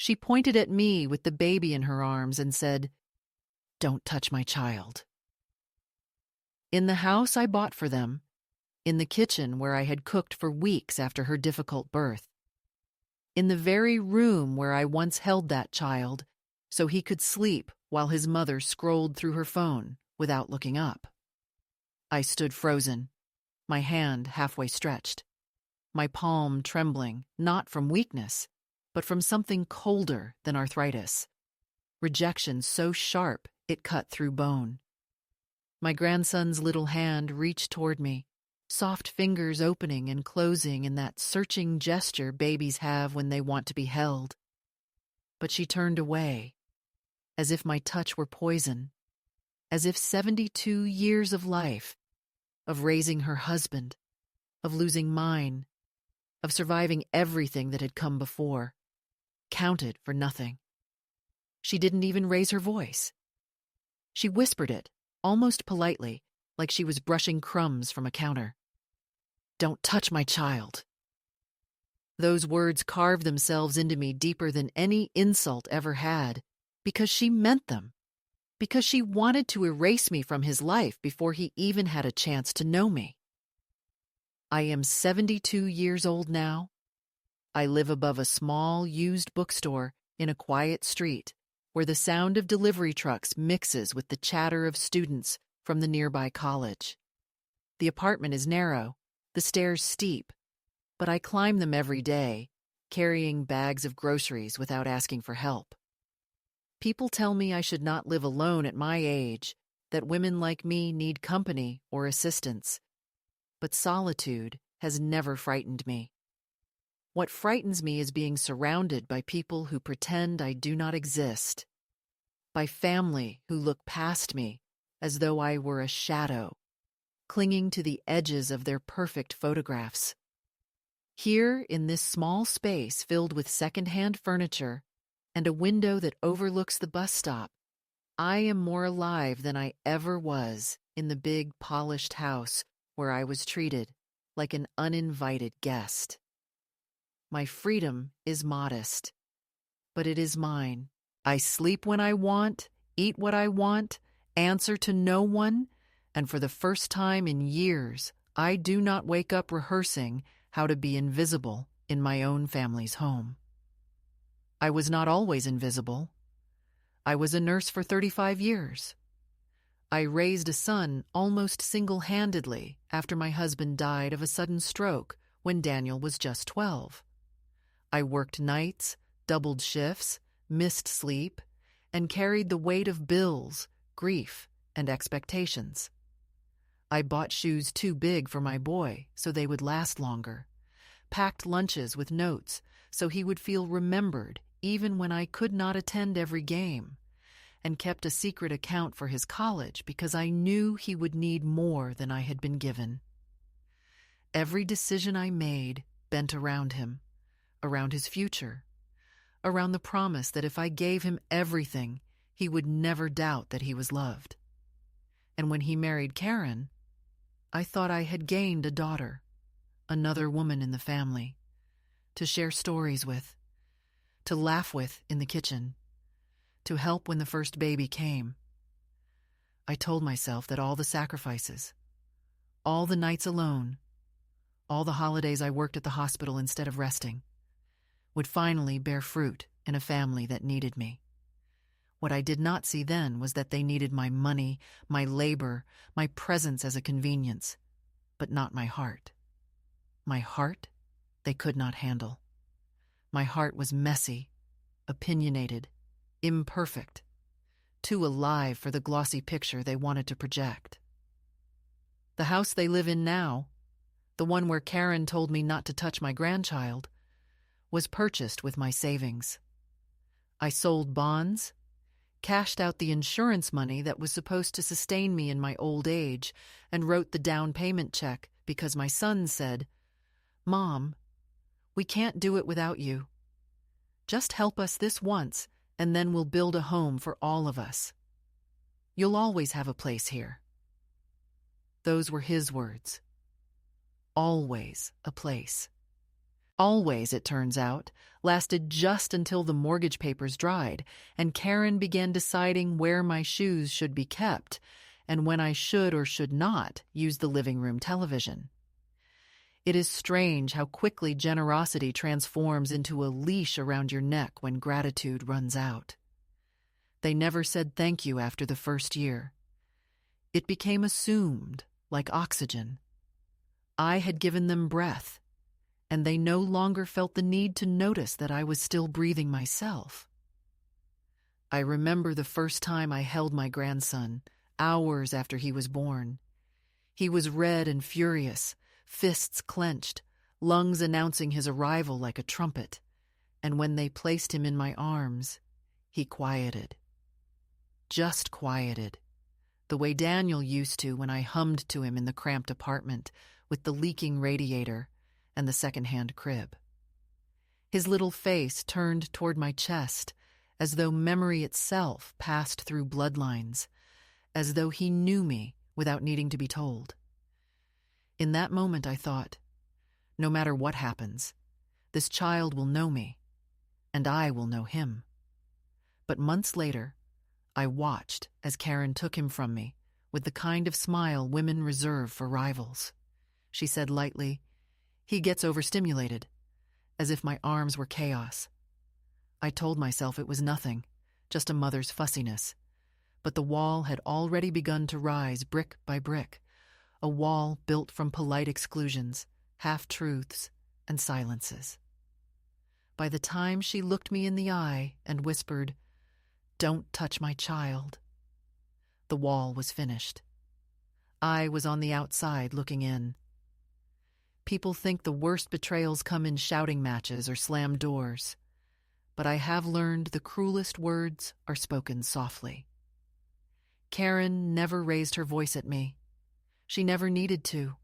She pointed at me with the baby in her arms and said, "Don't touch my child." In the house I bought for them, in the kitchen where I had cooked for weeks after her difficult birth, in the very room where I once held that child so he could sleep while his mother scrolled through her phone without looking up. I stood frozen, my hand halfway stretched, my palm trembling, not from weakness, but from something colder than arthritis, rejection so sharp it cut through bone. My grandson's little hand reached toward me, soft fingers opening and closing in that searching gesture babies have when they want to be held. But she turned away, as if my touch were poison, as if 72 years of life, of raising her husband, of losing mine, of surviving everything that had come before, counted for nothing. She didn't even raise her voice. She whispered it, almost politely, like she was brushing crumbs from a counter. "Don't touch my child." Those words carved themselves into me deeper than any insult ever had, because she meant them, because she wanted to erase me from his life before he even had a chance to know me. I am 72 years old now. I live above a small, used bookstore in a quiet street where the sound of delivery trucks mixes with the chatter of students from the nearby college. The apartment is narrow, the stairs steep, but I climb them every day, carrying bags of groceries without asking for help. People tell me I should not live alone at my age, that women like me need company or assistance. But solitude has never frightened me. What frightens me is being surrounded by people who pretend I do not exist, by family who look past me as though I were a shadow, clinging to the edges of their perfect photographs. Here, in this small space filled with secondhand furniture and a window that overlooks the bus stop, I am more alive than I ever was in the big, polished house where I was treated like an uninvited guest. My freedom is modest, but it is mine. I sleep when I want, eat what I want, answer to no one, and for the first time in years, I do not wake up rehearsing how to be invisible in my own family's home. I was not always invisible. I was a nurse for 35 years. I raised a son almost single-handedly after my husband died of a sudden stroke when Daniel was just 12. I worked nights, doubled shifts, missed sleep, and carried the weight of bills, grief, and expectations. I bought shoes too big for my boy so they would last longer, packed lunches with notes so he would feel remembered even when I could not attend every game, and kept a secret account for his college because I knew he would need more than I had been given. Every decision I made bent around him, around his future, around the promise that if I gave him everything, he would never doubt that he was loved. And when he married Karen, I thought I had gained a daughter, another woman in the family, to share stories with, to laugh with in the kitchen, to help when the first baby came. I told myself that all the sacrifices, all the nights alone, all the holidays I worked at the hospital instead of resting, would finally bear fruit in a family that needed me. What I did not see then was that they needed my money, my labor, my presence as a convenience, but not my heart. My heart, they could not handle. My heart was messy, opinionated, imperfect, too alive for the glossy picture they wanted to project. The house they live in now, the one where Karen told me not to touch my grandchild, was purchased with my savings. I sold bonds, cashed out the insurance money that was supposed to sustain me in my old age, and wrote the down payment check because my son said, "Mom, we can't do it without you. Just help us this once, and then we'll build a home for all of us. You'll always have a place here." Those were his words. Always a place. Always, it turns out, lasted just until the mortgage papers dried, and Karen began deciding where my shoes should be kept and when I should or should not use the living room television. It is strange how quickly generosity transforms into a leash around your neck when gratitude runs out. They never said thank you after the first year. It became assumed, like oxygen. I had given them breath, and they no longer felt the need to notice that I was still breathing myself. I remember the first time I held my grandson, hours after he was born. He was red and furious, fists clenched, lungs announcing his arrival like a trumpet, and when they placed him in my arms, he quieted. Just quieted, the way Daniel used to when I hummed to him in the cramped apartment with the leaking radiator and the second-hand crib. His little face turned toward my chest as though memory itself passed through bloodlines, as though he knew me without needing to be told. In that moment I thought, no matter what happens, this child will know me, and I will know him. But months later, I watched as Karen took him from me with the kind of smile women reserve for rivals. She said lightly, "He gets overstimulated," as if my arms were chaos. I told myself it was nothing, just a mother's fussiness. But the wall had already begun to rise brick by brick, a wall built from polite exclusions, half-truths, and silences. By the time she looked me in the eye and whispered, "Don't touch my child," the wall was finished. I was on the outside looking in. People think the worst betrayals come in shouting matches or slammed doors, but I have learned the cruelest words are spoken softly. Karen never raised her voice at me. She never needed to.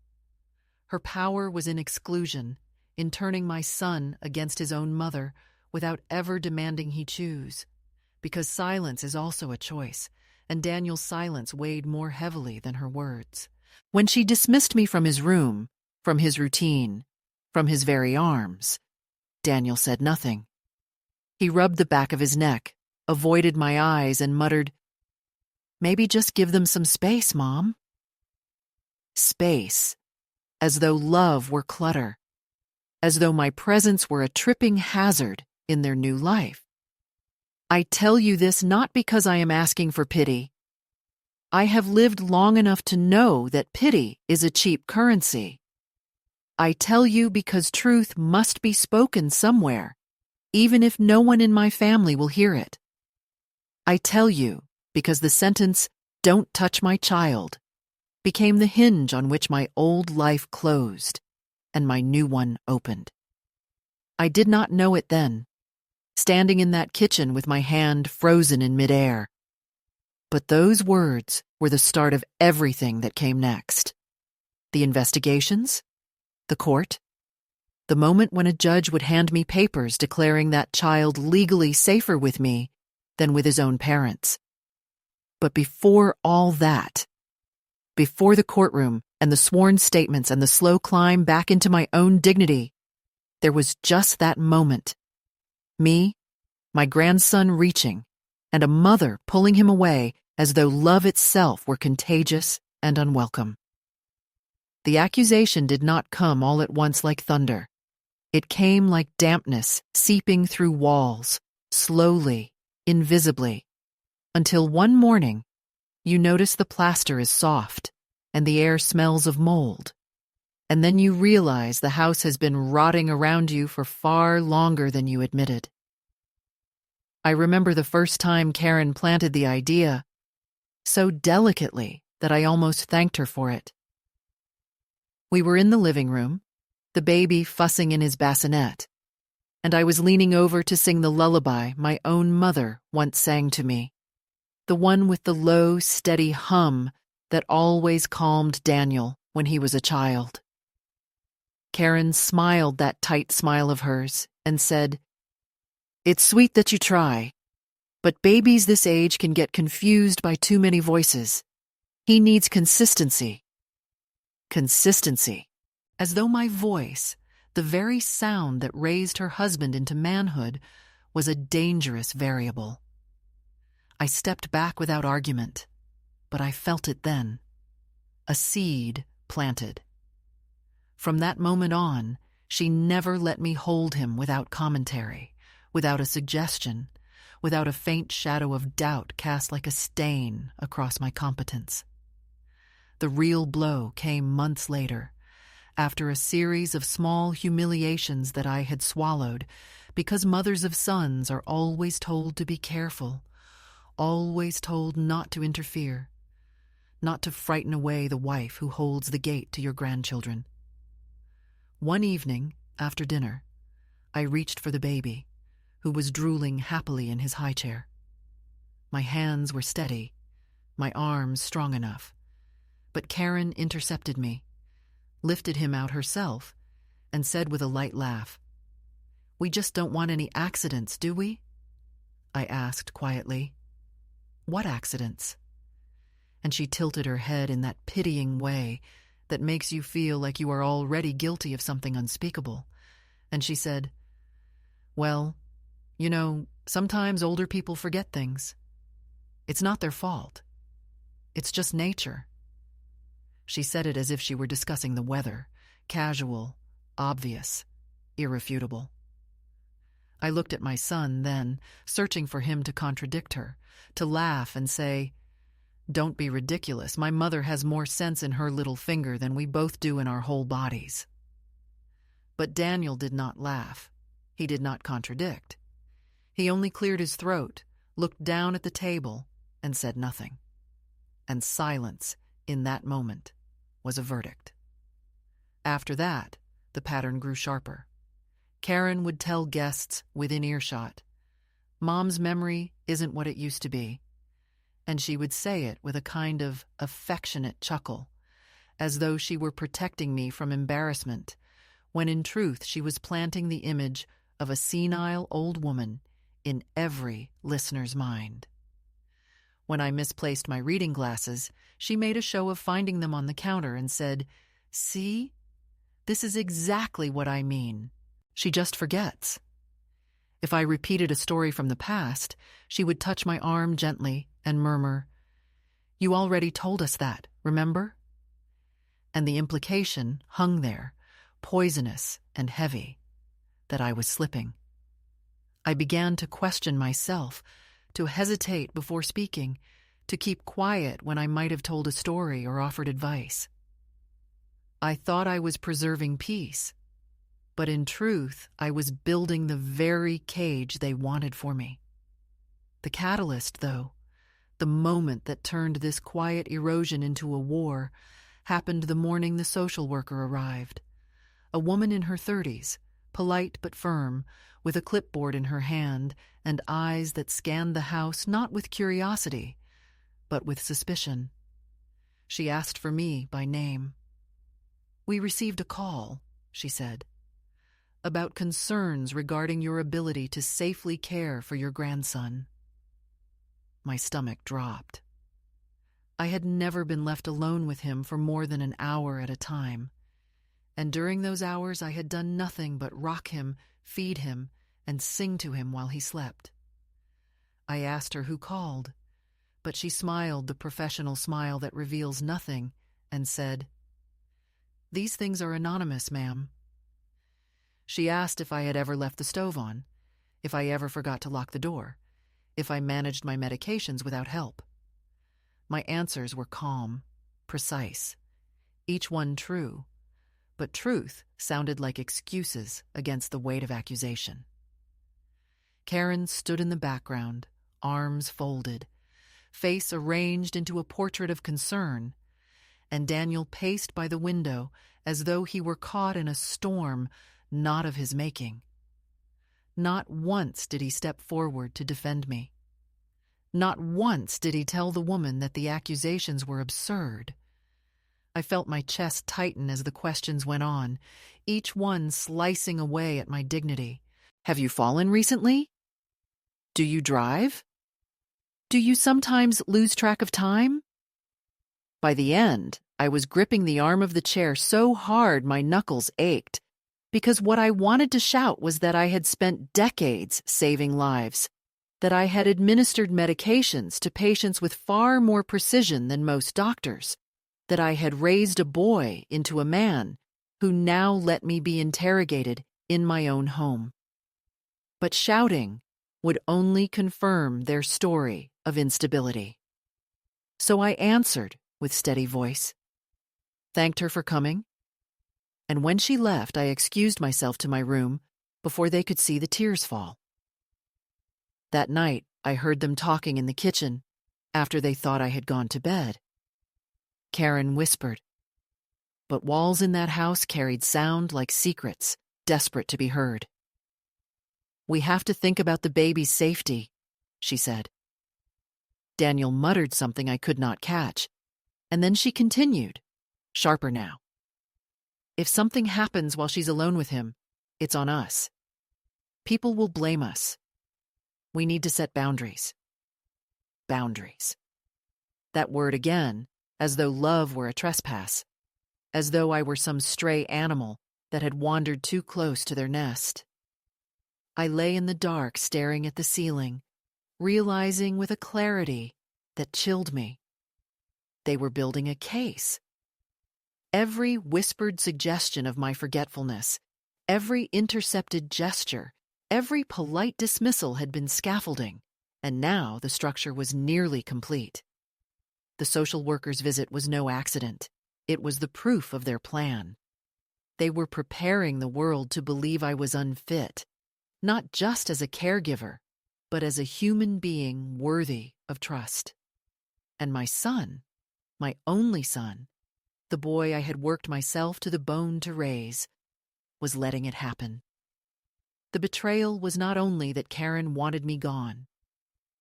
Her power was in exclusion, in turning my son against his own mother without ever demanding he choose, because silence is also a choice, and Daniel's silence weighed more heavily than her words. When she dismissed me from his room, from his routine, from his very arms, Daniel said nothing. He rubbed the back of his neck, avoided my eyes, and muttered, "Maybe just give them some space, Mom." Space, as though love were clutter, as though my presence were a tripping hazard in their new life. I tell you this not because I am asking for pity. I have lived long enough to know that pity is a cheap currency. I tell you because truth must be spoken somewhere, even if no one in my family will hear it. I tell you because the sentence, "Don't touch my child," became the hinge on which my old life closed and my new one opened. I did not know it then, standing in that kitchen with my hand frozen in midair. But those words were the start of everything that came next. The investigations, the court, the moment when a judge would hand me papers declaring that child legally safer with me than with his own parents. But before all that, before the courtroom and the sworn statements and the slow climb back into my own dignity, there was just that moment. Me, my grandson reaching, and a mother pulling him away as though love itself were contagious and unwelcome. The accusation did not come all at once like thunder. It came like dampness seeping through walls, slowly, invisibly, until one morning you notice the plaster is soft and the air smells of mold, and then you realize the house has been rotting around you for far longer than you admitted. I remember the first time Karen planted the idea, so delicately that I almost thanked her for it. We were in the living room, the baby fussing in his bassinet, and I was leaning over to sing the lullaby my own mother once sang to me, the one with the low, steady hum that always calmed Daniel when he was a child. Karen smiled that tight smile of hers and said, "It's sweet that you try, but babies this age can get confused by too many voices. He needs consistency." Consistency, as though my voice, The very sound that raised her husband into manhood was a dangerous variable. I stepped back without argument, but I felt it then. A seed planted. From that moment on, she never let me hold him without commentary, without a suggestion, without a faint shadow of doubt cast like a stain across my competence. The real blow came months later, after a series of small humiliations that I had swallowed, because mothers of sons are always told to be careful, always told not to interfere, not to frighten away the wife who holds the gate to your grandchildren. One evening, after dinner, I reached for the baby, who was drooling happily in his high chair. My hands were steady, my arms strong enough, but Karen intercepted me, lifted him out herself, and said with a light laugh, "We just don't want any accidents, do we?" I asked quietly. "What accidents?" And she tilted her head in that pitying way that makes you feel like you are already guilty of something unspeakable. And she said, "Well, you know, sometimes older people forget things. It's not their fault. It's just nature." She said it as if she were discussing the weather, casual, obvious, irrefutable. I looked at my son then, searching for him to contradict her, to laugh and say, "Don't be ridiculous. My mother has more sense in her little finger than we both do in our whole bodies." But Daniel did not laugh. He did not contradict. He only cleared his throat, looked down at the table, and said nothing. And silence, in that moment, was a verdict. After that, the pattern grew sharper. Karen would tell guests within earshot, "Mom's memory isn't what it used to be." And she would say it with a kind of affectionate chuckle, as though she were protecting me from embarrassment, when in truth she was planting the image of a senile old woman in every listener's mind. When I misplaced my reading glasses, she made a show of finding them on the counter and said, "See? This is exactly what I mean. She just forgets." If I repeated a story from the past, she would touch my arm gently and murmur, "You already told us that, remember?" And the implication hung there, poisonous and heavy, that I was slipping. I began to question myself, to hesitate before speaking, to keep quiet when I might have told a story or offered advice. I thought I was preserving peace, but in truth I was building the very cage they wanted for me. The catalyst, though, the moment that turned this quiet erosion into a war, happened the morning the social worker arrived. A woman in her 30s, polite but firm, with a clipboard in her hand and eyes that scanned the house not with curiosity, but with suspicion. She asked for me by name. "We received a call," she said, "about concerns regarding your ability to safely care for your grandson." My stomach dropped. I had never been left alone with him for more than an hour at a time, and during those hours I had done nothing but rock him, feed him, and sing to him while he slept. I asked her who called, but she smiled the professional smile that reveals nothing and said, "These things are anonymous, ma'am." She asked if I had ever left the stove on, if I ever forgot to lock the door, if I managed my medications without help. My answers were calm, precise, each one true, but truth sounded like excuses against the weight of accusation. Karen stood in the background, arms folded, face arranged into a portrait of concern, and Daniel paced by the window as though he were caught in a storm not of his making. Not once did he step forward to defend me. Not once did he tell the woman that the accusations were absurd. I felt my chest tighten as the questions went on, each one slicing away at my dignity. "Have you fallen recently? Do you drive? Do you sometimes lose track of time?" By the end, I was gripping the arm of the chair so hard my knuckles ached. because what I wanted to shout was that I had spent decades saving lives, that I had administered medications to patients with far more precision than most doctors, that I had raised a boy into a man who now let me be interrogated in my own home. But shouting would only confirm their story of instability. So I answered with steady voice, thanked her for coming, and when she left, I excused myself to my room before they could see the tears fall. That night, I heard them talking in the kitchen after they thought I had gone to bed. Karen whispered, but walls in that house carried sound like secrets, desperate to be heard. We have to think about the baby's safety, she said. Daniel muttered something I could not catch, and then she continued, sharper now. If something happens while she's alone with him, it's on us. People will blame us. We need to set boundaries. Boundaries. That word again, as though love were a trespass, as though I were some stray animal that had wandered too close to their nest. I lay in the dark staring at the ceiling, realizing with a clarity that chilled me. They were building a case. Every whispered suggestion of my forgetfulness, every intercepted gesture, every polite dismissal had been scaffolding, and now the structure was nearly complete. The social worker's visit was no accident. It was the proof of their plan. They were preparing the world to believe I was unfit, not just as a caregiver, but as a human being worthy of trust. And my son, my only son, the boy I had worked myself to the bone to raise, was letting it happen. The betrayal was not only that Karen wanted me gone,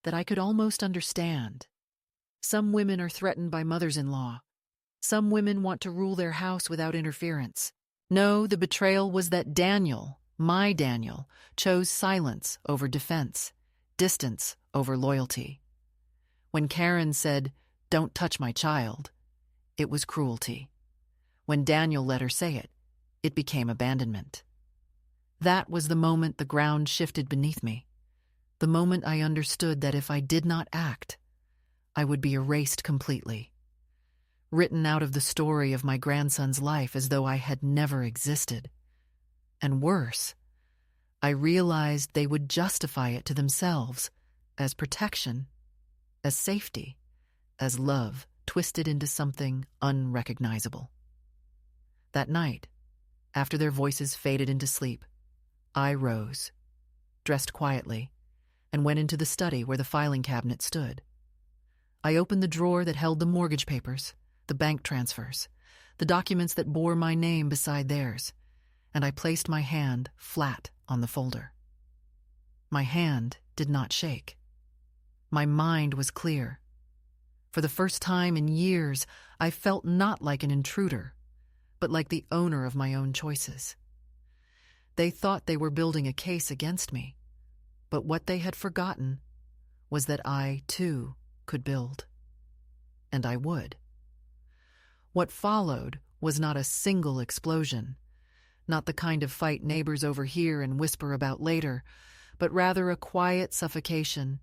that I could almost understand. Some women are threatened by mothers-in-law. Some women want to rule their house without interference. No, the betrayal was that Daniel, my Daniel, chose silence over defense, distance over loyalty. When Karen said, "Don't touch my child," it was cruelty. When Daniel let her say it, it became abandonment. That was the moment the ground shifted beneath me, the moment I understood that if I did not act, I would be erased completely, written out of the story of my grandson's life as though I had never existed. And worse, I realized they would justify it to themselves as protection, as safety, as love twisted into something unrecognizable. That night, after their voices faded into sleep, I rose, dressed quietly, and went into the study where the filing cabinet stood. I opened the drawer that held the mortgage papers, the bank transfers, the documents that bore my name beside theirs, and I placed my hand flat on the folder. My hand did not shake. My mind was clear. For the first time in years, I felt not like an intruder, but like the owner of my own choices. They thought they were building a case against me, but what they had forgotten was that I, too, could build. And I would. What followed was not a single explosion, not the kind of fight neighbors overhear and whisper about later, but rather a quiet suffocation,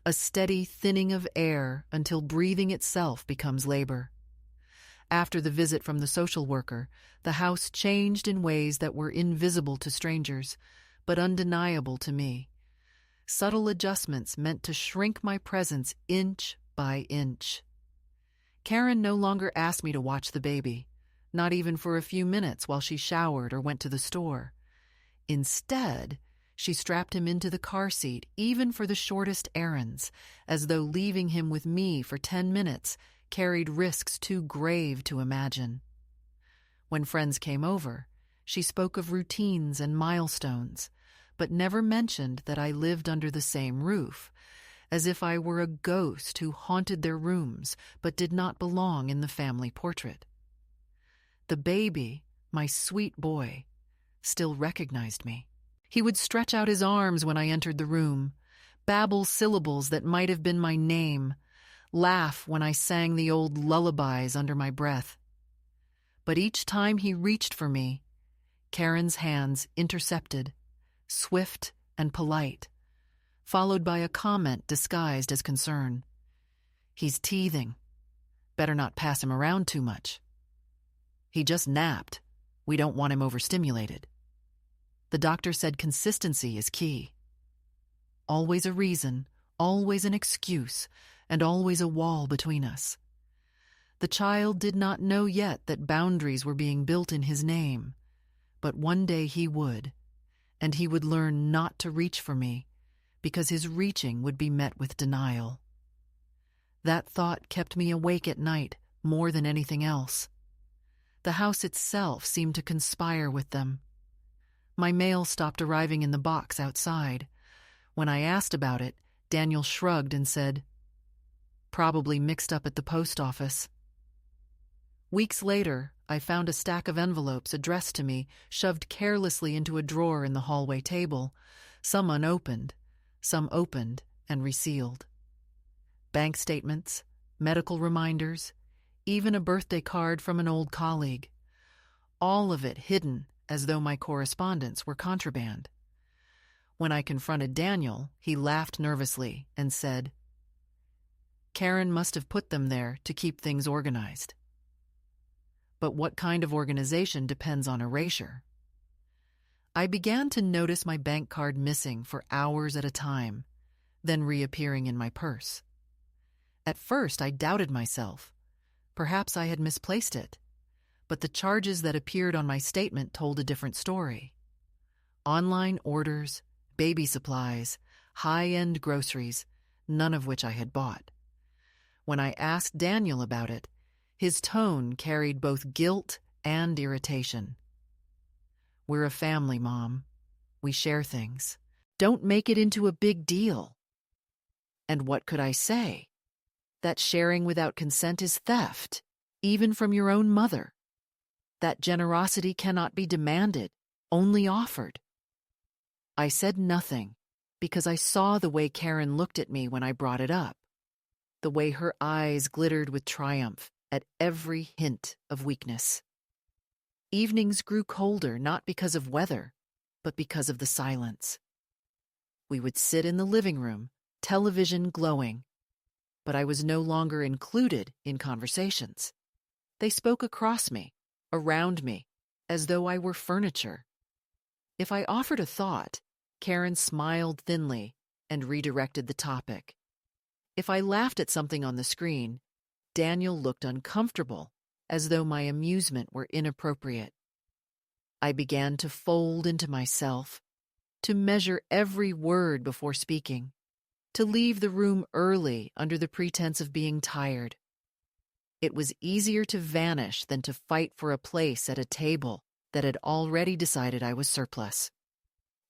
a steady thinning of air until breathing itself becomes labor. After the visit from the social worker, the house changed in ways that were invisible to strangers, but undeniable to me. Subtle adjustments meant to shrink my presence inch by inch. Karen no longer asked me to watch the baby, not even for a few minutes while she showered or went to the store. Instead, she strapped him into the car seat even for the shortest errands, as though leaving him with me for 10 minutes carried risks too grave to imagine. When friends came over, she spoke of routines and milestones, but never mentioned that I lived under the same roof, as if I were a ghost who haunted their rooms but did not belong in the family portrait. The baby, my sweet boy, still recognized me. He would stretch out his arms when I entered the room, babble syllables that might have been my name, laugh when I sang the old lullabies under my breath. But each time he reached for me, Karen's hands intercepted, swift and polite, followed by a comment disguised as concern. "He's teething. Better not pass him around too much. He just napped. We don't want him overstimulated." The doctor said consistency is key. Always a reason, always an excuse, and always a wall between us. The child did not know yet that boundaries were being built in his name, but one day he would, and he would learn not to reach for me, because his reaching would be met with denial. That thought kept me awake at night more than anything else. The house itself seemed to conspire with them. My mail stopped arriving in the box outside. When I asked about it, Daniel shrugged and said, "Probably mixed up at the post office." Weeks later, I found a stack of envelopes addressed to me shoved carelessly into a drawer in the hallway table, some unopened, some opened and resealed. Bank statements, medical reminders, even a birthday card from an old colleague. All of it hidden as though my correspondence were contraband. When I confronted Daniel, he laughed nervously and said, "Karen must have put them there to keep things organized." But what kind of organization depends on erasure? I began to notice my bank card missing for hours at a time, then reappearing in my purse. At first, I doubted myself. Perhaps I had misplaced it, but the charges that appeared on my statement told a different story. Online orders, baby supplies, high-end groceries, none of which I had bought. When I asked Daniel about it, his tone carried both guilt and irritation. "We're a family, Mom. We share things. Don't make it into a big deal." And what could I say? That sharing without consent is theft, even from your own mother. That generosity cannot be demanded, only offered. I said nothing because I saw the way Karen looked at me when I brought it up, the way her eyes glittered with triumph at every hint of weakness. Evenings grew colder not because of weather, but because of the silence. We would sit in the living room, television glowing, but I was no longer included in conversations. They spoke across me, around me, as though I were furniture. If I offered a thought, Karen smiled thinly and redirected the topic. If I laughed at something on the screen, Daniel looked uncomfortable, as though my amusement were inappropriate. I began to fold into myself, to measure every word before speaking, to leave the room early under the pretense of being tired. It was easier to vanish than to fight for a place at a table that had already decided I was surplus.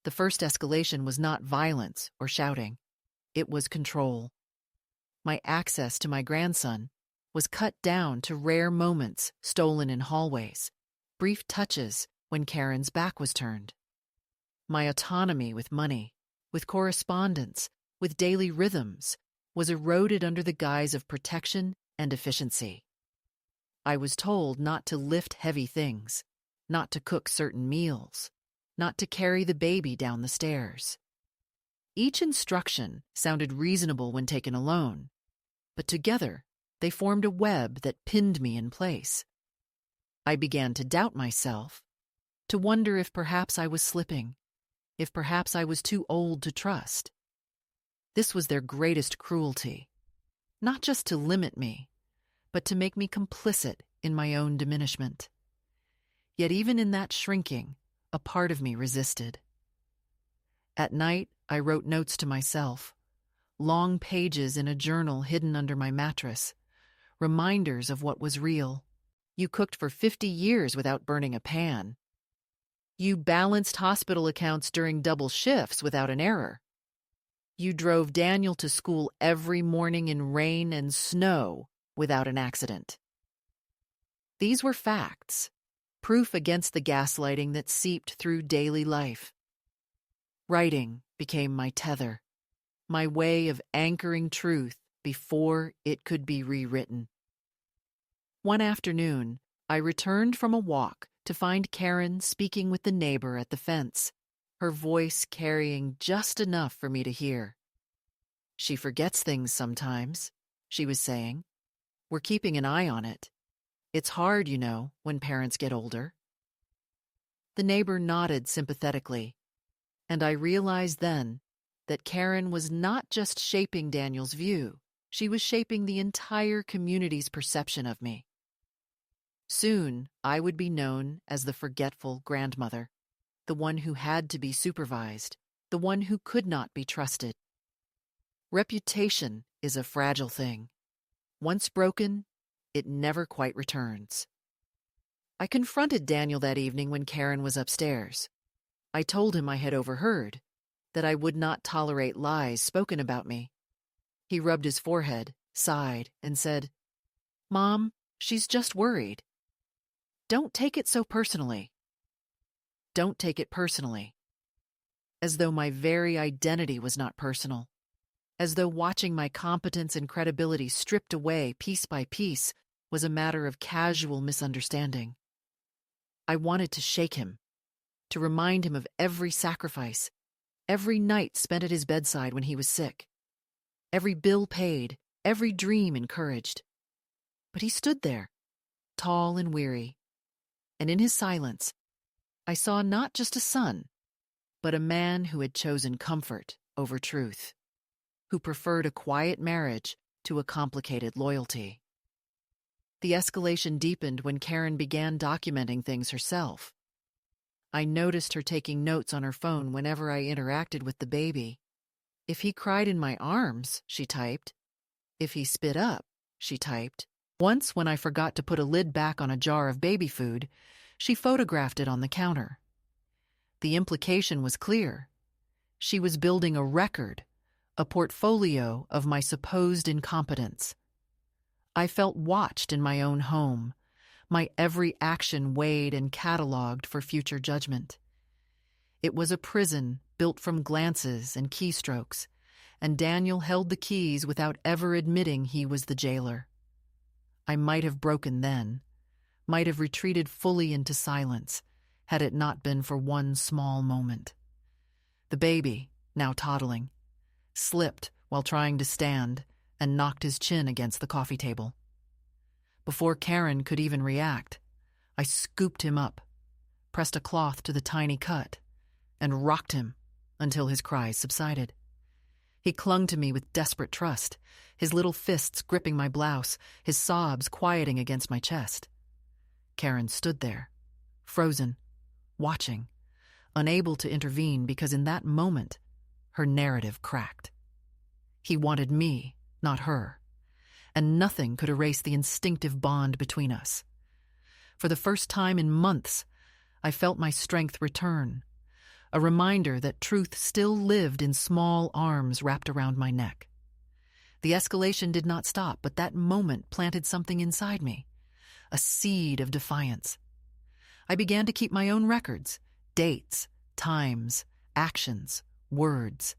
The first escalation was not violence or shouting. It was control. My access to my grandson was cut down to rare moments stolen in hallways, brief touches when Karen's back was turned. My autonomy with money, with correspondence, with daily rhythms, was eroded under the guise of protection and efficiency. I was told not to lift heavy things, not to cook certain meals, not to carry the baby down the stairs. Each instruction sounded reasonable when taken alone, but together they formed a web that pinned me in place. I began to doubt myself, to wonder if perhaps I was slipping, if perhaps I was too old to trust. This was their greatest cruelty, not just to limit me, but to make me complicit in my own diminishment. Yet even in that shrinking, a part of me resisted. At night, I wrote notes to myself, long pages in a journal hidden under my mattress, reminders of what was real. You cooked for 50 years without burning a pan. You balanced hospital accounts during double shifts without an error. You drove Daniel to school every morning in rain and snow without an accident. These were facts, proof against the gaslighting that seeped through daily life. Writing became my tether, my way of anchoring truth before it could be rewritten. One afternoon, I returned from a walk to find Karen speaking with the neighbor at the fence, her voice carrying just enough for me to hear. "She forgets things sometimes," she was saying. "We're keeping an eye on it. It's hard, when parents get older." The neighbor nodded sympathetically, and I realized then that Karen was not just shaping Daniel's view, she was shaping the entire community's perception of me. Soon, I would be known as the forgetful grandmother, the one who had to be supervised, the one who could not be trusted. Reputation is a fragile thing. Once broken, it never quite returns. I confronted Daniel that evening when Karen was upstairs. I told him I had overheard, that I would not tolerate lies spoken about me. He rubbed his forehead, sighed, and said, "Mom, she's just worried. Don't take it so personally." Don't take it personally. As though my very identity was not personal. As though watching my competence and credibility stripped away piece by piece was a matter of casual misunderstanding. I wanted to shake him, to remind him of every sacrifice, every night spent at his bedside when he was sick, every bill paid, every dream encouraged. But he stood there, tall and weary, and in his silence, I saw not just a son, but a man who had chosen comfort over truth, who preferred a quiet marriage to a complicated loyalty. The escalation deepened when Karen began documenting things herself. I noticed her taking notes on her phone whenever I interacted with the baby. "If he cried in my arms," she typed. "If he spit up," she typed. Once, when I forgot to put a lid back on a jar of baby food, she photographed it on the counter. The implication was clear. She was building a record, a portfolio of my supposed incompetence. I felt watched in my own home, my every action weighed and cataloged for future judgment. It was a prison built from glances and keystrokes, and Daniel held the keys without ever admitting he was the jailer. I might have broken then, might have retreated fully into silence, had it not been for one small moment. The baby, now toddling, slipped while trying to stand and knocked his chin against the coffee table. Before Karen could even react, I scooped him up, pressed a cloth to the tiny cut, and rocked him until his cries subsided. He clung to me with desperate trust, his little fists gripping my blouse, his sobs quieting against my chest. Karen stood there, frozen, watching, unable to intervene because in that moment, her narrative cracked. He wanted me, not her, and nothing could erase the instinctive bond between us. For the first time in months, I felt my strength return, a reminder that truth still lived in small arms wrapped around my neck. The escalation did not stop, but that moment planted something inside me, a seed of defiance. I began to keep my own records, dates, times, actions, words.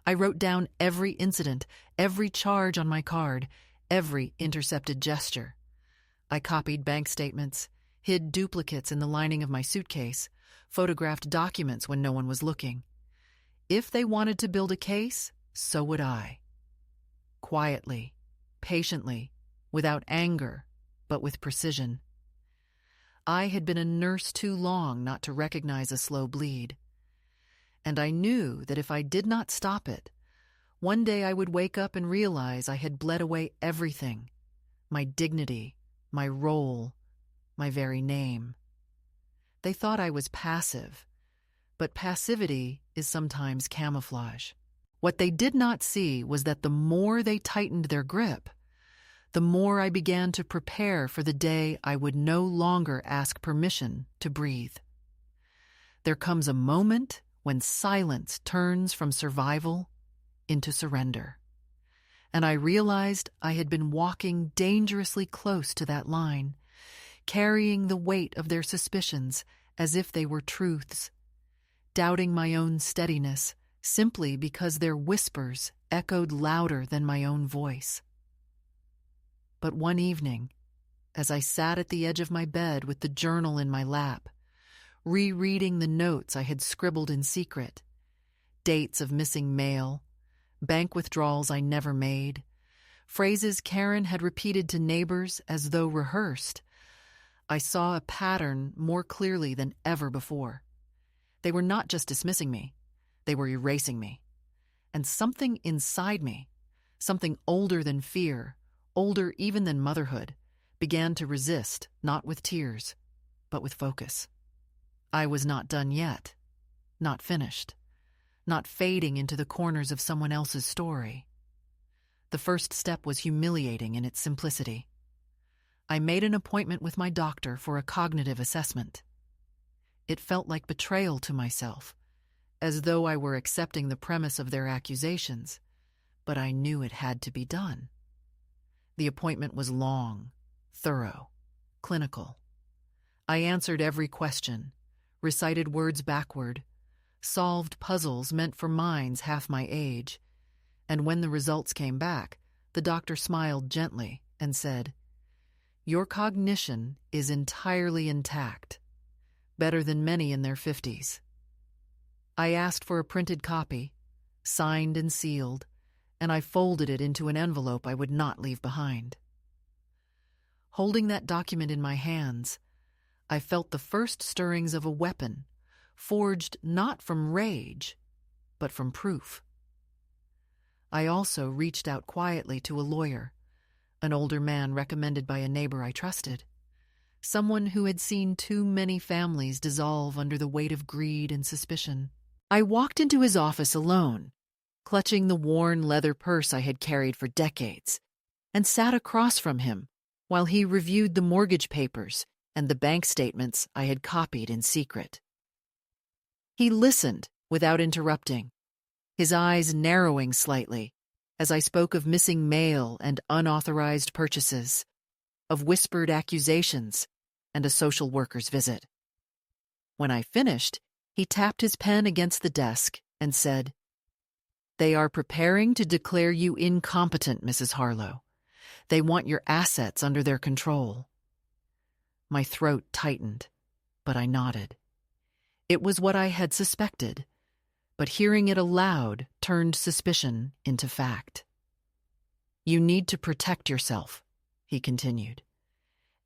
I wrote down every incident, every charge on my card, every intercepted gesture. I copied bank statements, hid duplicates in the lining of my suitcase, photographed documents when no one was looking. If they wanted to build a case, so would I. Quietly, patiently, without anger, but with precision. I had been a nurse too long not to recognize a slow bleed. And I knew that if I did not stop it, one day I would wake up and realize I had bled away everything, my dignity, my role, my very name. They thought I was passive, but passivity is sometimes camouflage. What they did not see was that the more they tightened their grip, the more I began to prepare for the day I would no longer ask permission to breathe. There comes a moment when silence turns from survival into surrender. And I realized I had been walking dangerously close to that line, carrying the weight of their suspicions as if they were truths, doubting my own steadiness simply because their whispers echoed louder than my own voice. But one evening, as I sat at the edge of my bed with the journal in my lap, rereading the notes I had scribbled in secret, dates of missing mail, bank withdrawals I never made, phrases Karen had repeated to neighbors as though rehearsed. I saw a pattern more clearly than ever before. They were not just dismissing me, they were erasing me. And something inside me, something older than fear, older even than motherhood, began to resist, not with tears, but with focus. I was not done yet, not finished, not fading into the corners of someone else's story. The first step was humiliating in its simplicity. I made an appointment with my doctor for a cognitive assessment. It felt like betrayal to myself, as though I were accepting the premise of their accusations, but I knew it had to be done. The appointment was long, thorough, clinical. I answered every question, recited words backward, solved puzzles meant for minds half my age, and when the results came back, the doctor smiled gently and said, "Your cognition is entirely intact, better than many in their 50s. I asked for a printed copy, signed and sealed, and I folded it into an envelope I would not leave behind. Holding that document in my hands, I felt the first stirrings of a weapon, forged not from rage, but from proof. I also reached out quietly to a lawyer, an older man recommended by a neighbor I trusted, someone who had seen too many families dissolve under the weight of greed and suspicion. I walked into his office alone, clutching the worn leather purse I had carried for decades, and sat across from him while he reviewed the mortgage papers and the bank statements I had copied in secret. He listened without interrupting, his eyes narrowing slightly as I spoke of missing mail and unauthorized purchases, of whispered accusations and a social worker's visit. When I finished, he tapped his pen against the desk and said, "They are preparing to declare you incompetent, Mrs. Harlow. They want your assets under their control." My throat tightened, but I nodded. It was what I had suspected, but hearing it aloud turned suspicion into fact. "You need to protect yourself," he continued,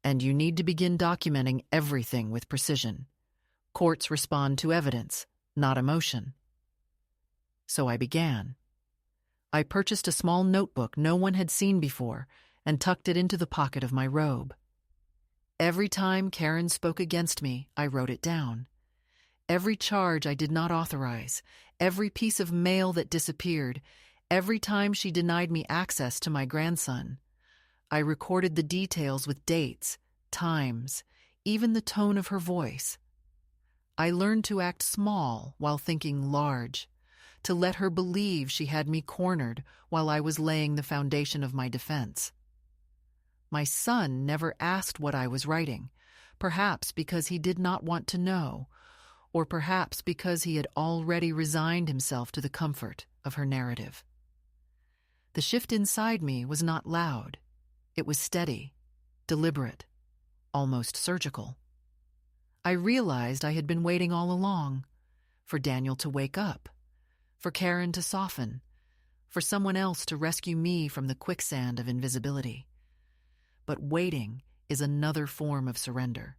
"and you need to begin documenting everything with precision. Courts respond to evidence, not emotion." So I began. I purchased a small notebook no one had seen before and tucked it into the pocket of my robe. Every time Karen spoke against me, I wrote it down. Every charge I did not authorize, every piece of mail that disappeared, every time she denied me access to my grandson, I recorded the details with dates, times, even the tone of her voice. I learned to act small while thinking large, to let her believe she had me cornered while I was laying the foundation of my defense. My son never asked what I was writing, perhaps because he did not want to know, or perhaps because he had already resigned himself to the comfort of her narrative. The shift inside me was not loud. It was steady, deliberate, almost surgical. I realized I had been waiting all along, for Daniel to wake up, for Karen to soften, for someone else to rescue me from the quicksand of invisibility. But waiting is another form of surrender,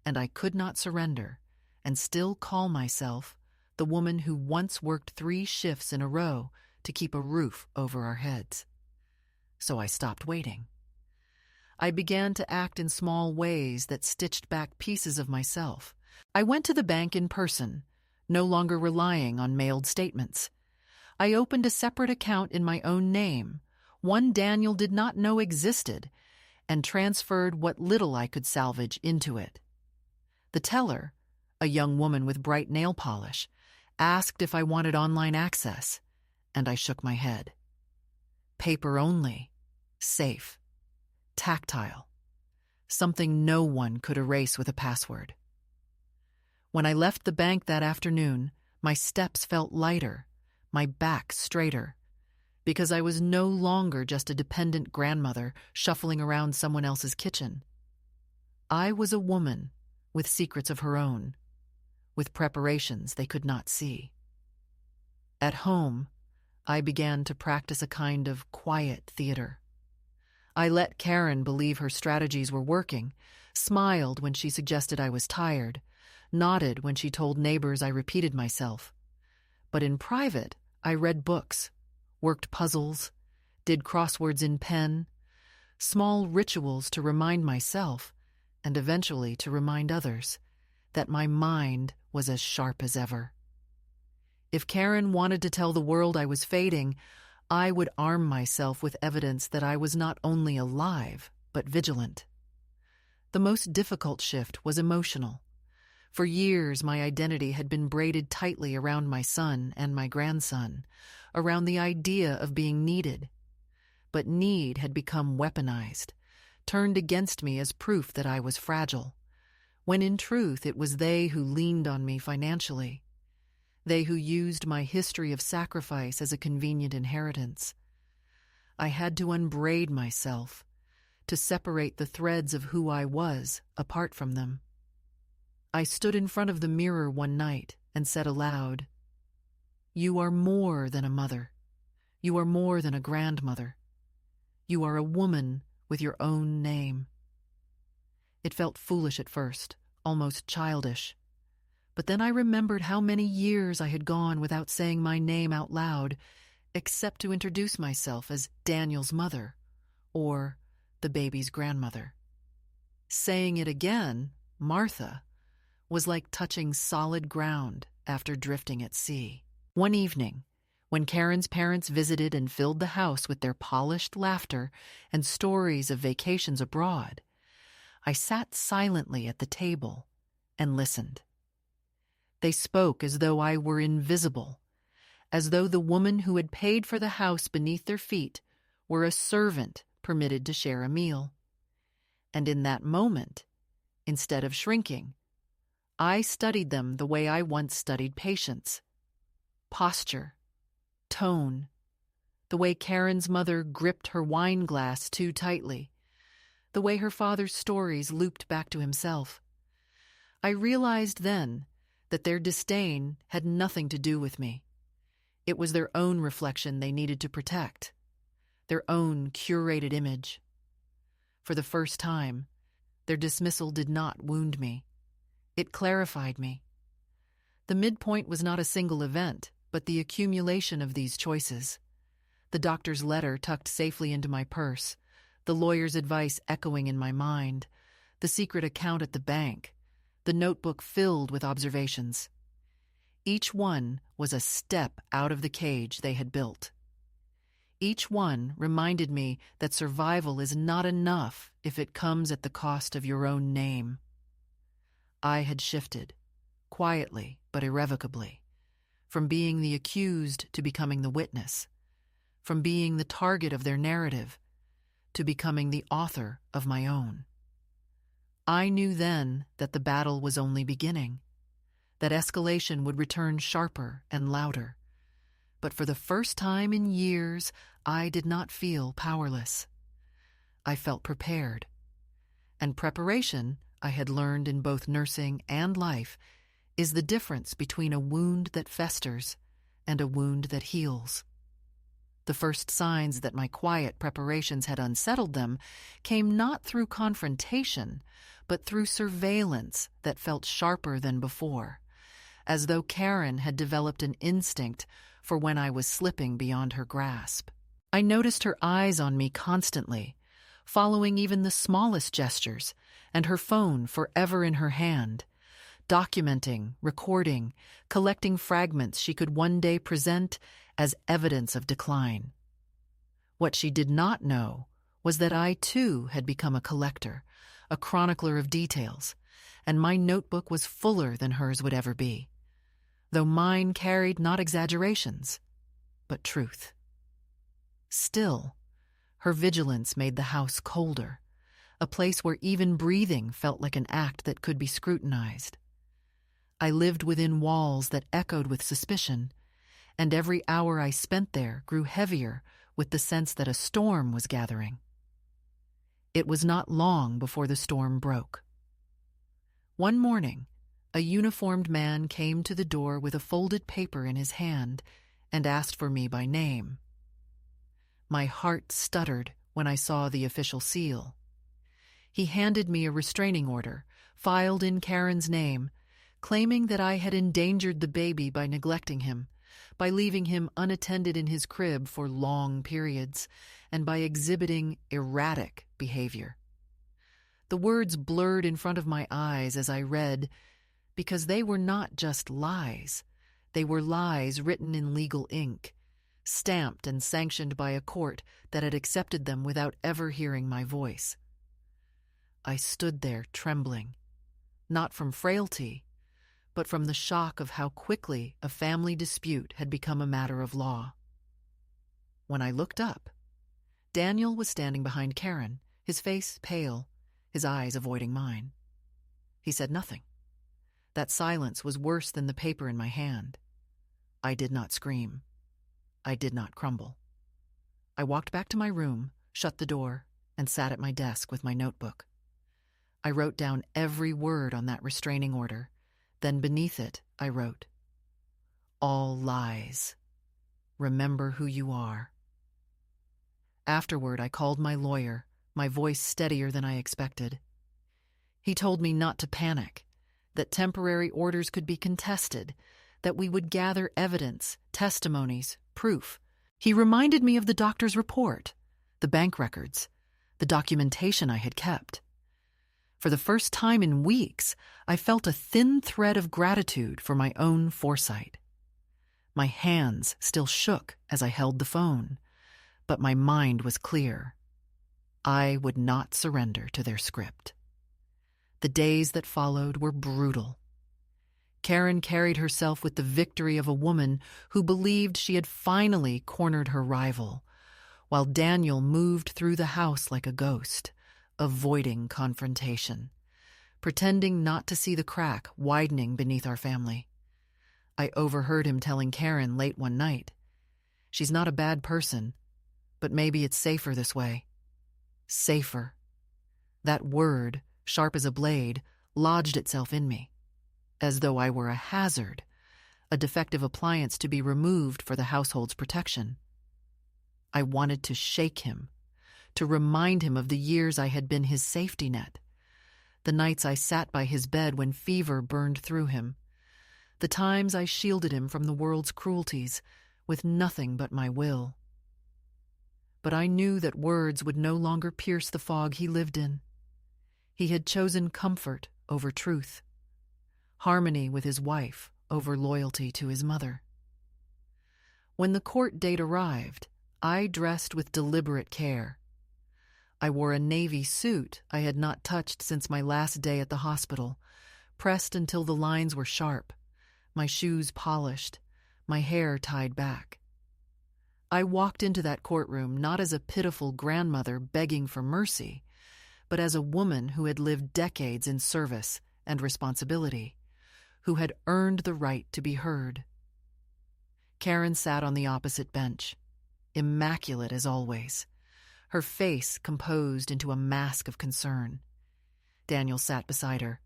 and I could not surrender and still call myself the woman who once worked 3 shifts in a row to keep a roof over our heads. So I stopped waiting. I began to act in small ways that stitched back pieces of myself. I went to the bank in person, no longer relying on mailed statements. I opened a separate account in my own name, one Daniel did not know existed, and transferred what little I could salvage into it. The teller, a young woman with bright nail polish, asked if I wanted online access, and I shook my head. Paper only, safe, tactile, something no one could erase with a password. When I left the bank that afternoon, my steps felt lighter, my back straighter, because I was no longer just a dependent grandmother shuffling around someone else's kitchen. I was a woman with secrets of her own, with preparations they could not see. At home, I began to practice a kind of quiet theater. I let Karen believe her strategies were working, smiled when she suggested I was tired, nodded when she told neighbors I repeated myself. But in private, I read books, worked puzzles, did crosswords in pen, small rituals to remind myself, and eventually to remind others, that my mind was as sharp as ever. If Karen wanted to tell the world I was fading, I would arm myself with evidence that I was not only alive, but vigilant. The most difficult shift was emotional. For years, my identity had been braided tightly around my son and my grandson, around the idea of being needed. But need had become weaponized, turned against me as proof that I was fragile, when in truth it was they who leaned on me financially. They who used my history of sacrifice as a convenient inheritance. I had to unbraid myself, to separate the threads of who I was apart from them. I stood in front of the mirror one night and said aloud, "You are more than a mother. You are more than a grandmother. You are a woman with your own name." It felt foolish at first, almost childish. But then I remembered how many years I had gone without saying my name out loud, except to introduce myself as Daniel's mother, or the baby's grandmother. Saying it again, Martha, was like touching solid ground after drifting at sea. One evening, when Karen's parents visited and filled the house with their polished laughter and stories of vacations abroad, I sat silently at the table and listened. They spoke as though I were invisible, as though the woman who had paid for the house beneath their feet were a servant permitted to share a meal. And in that moment, instead of shrinking, I studied them the way I once studied patients. Posture, tone, the way Karen's mother gripped her wine glass too tightly, the way her father's stories looped back to himself. I realized then that their disdain had nothing to do with me. It was their own reflection they needed to protect, their own curated image. For the first time, their dismissal did not wound me. It clarified me. The midpoint was not a single event, but the accumulation of these choices. The doctor's letter tucked safely into my purse, the lawyer's advice echoing in my mind, the secret account at the bank, the notebook filled with observations. Each one was a step out of the cage they had built. Each one reminded me that survival is not enough if it comes at the cost of your own name. I had shifted, quietly but irrevocably, from being the accused to becoming the witness, from being the target of their narrative to becoming the author of my own. I knew then that the battle was only beginning, that escalation would return sharper and louder. But for the first time in years, I did not feel powerless. I felt prepared. And preparation, I had learned in both nursing and life, is the difference between a wound that festers and a wound that heals. The first signs that my quiet preparations had unsettled them came not through confrontation, but through surveillance that felt sharper than before, as though Karen had developed an instinct for when I was slipping beyond her grasp. I noticed her eyes on me constantly, following even the smallest gestures, and her phone forever in her hand, documenting, recording, collecting fragments she could one day present as evidence of decline. What she did not know was that I too had become a collector, a chronicler of details, and my notebook was fuller than hers would ever be, though mine carried not exaggerations, but truth. Still, her vigilance made the house colder, a place where even breathing felt like an act that could be scrutinized. I lived within walls that echoed with suspicion, and every hour I spent there grew heavier with the sense that a storm was gathering. It was not long before the storm broke. One morning, a uniformed man came to the door with a folded paper in his hand and asked for me by name. My heart stuttered when I saw the official seal. He handed me a restraining order, filed in Karen's name, claiming that I had endangered the baby by neglecting him, by leaving him unattended in his crib for long periods, and by exhibiting erratic behavior. The words blurred in front of my eyes as I read, because they were not just lies. They were lies written in legal ink, stamped and sanctioned by a court that had accepted them without ever hearing my voice. I stood there trembling, not from frailty, but from the shock of how quickly a family dispute had become a matter of law. When I looked up, Daniel was standing behind Karen, his face pale, his eyes avoiding mine. He said nothing. That silence was worse than the paper in my hand. I did not scream. I did not crumble. I walked back to my room, shut the door, and sat at my desk with my notebook. I wrote down every word on that restraining order. Then beneath it, I wrote, "All lies. Remember who you are." Afterward, I called my lawyer, my voice steadier than I expected. He told me not to panic, that temporary orders could be contested, that we would gather evidence, testimonies, proof. He reminded me of the doctor's report, the bank records, the documentation I had kept. For the first time in weeks, I felt a thin thread of gratitude for my own foresight. My hands still shook as I held the phone, but my mind was clear. I would not surrender to their script. The days that followed were brutal. Karen carried herself with the victory of a woman who believed she had finally cornered her rival, while Daniel moved through the house like a ghost, avoiding confrontation, pretending not to see the crack widening beneath our family. I overheard him telling Karen late one night, "She's not a bad person, but maybe it's safer this way." Safer. That word, sharp as a blade, lodged itself in me, as though I were a hazard, a defective appliance to be removed for the household's protection. I wanted to shake him, to remind him of the years I had been his safety net, the nights I sat by his bed when fever burned through him, the times I shielded him from the world's cruelties with nothing but my will. But I knew that words would no longer pierce the fog he lived in. He had chosen comfort over truth, harmony with his wife over loyalty to his mother. When the court date arrived, I dressed with deliberate care. I wore a navy suit I had not touched since my last day at the hospital, pressed until the lines were sharp, my shoes polished, my hair tied back. I walked into that courtroom not as a pitiful grandmother begging for mercy, but as a woman who had lived decades in service and responsibility, who had earned the right to be heard. Karen sat on the opposite bench, immaculate as always, her face composed into a mask of concern. Daniel sat beside her,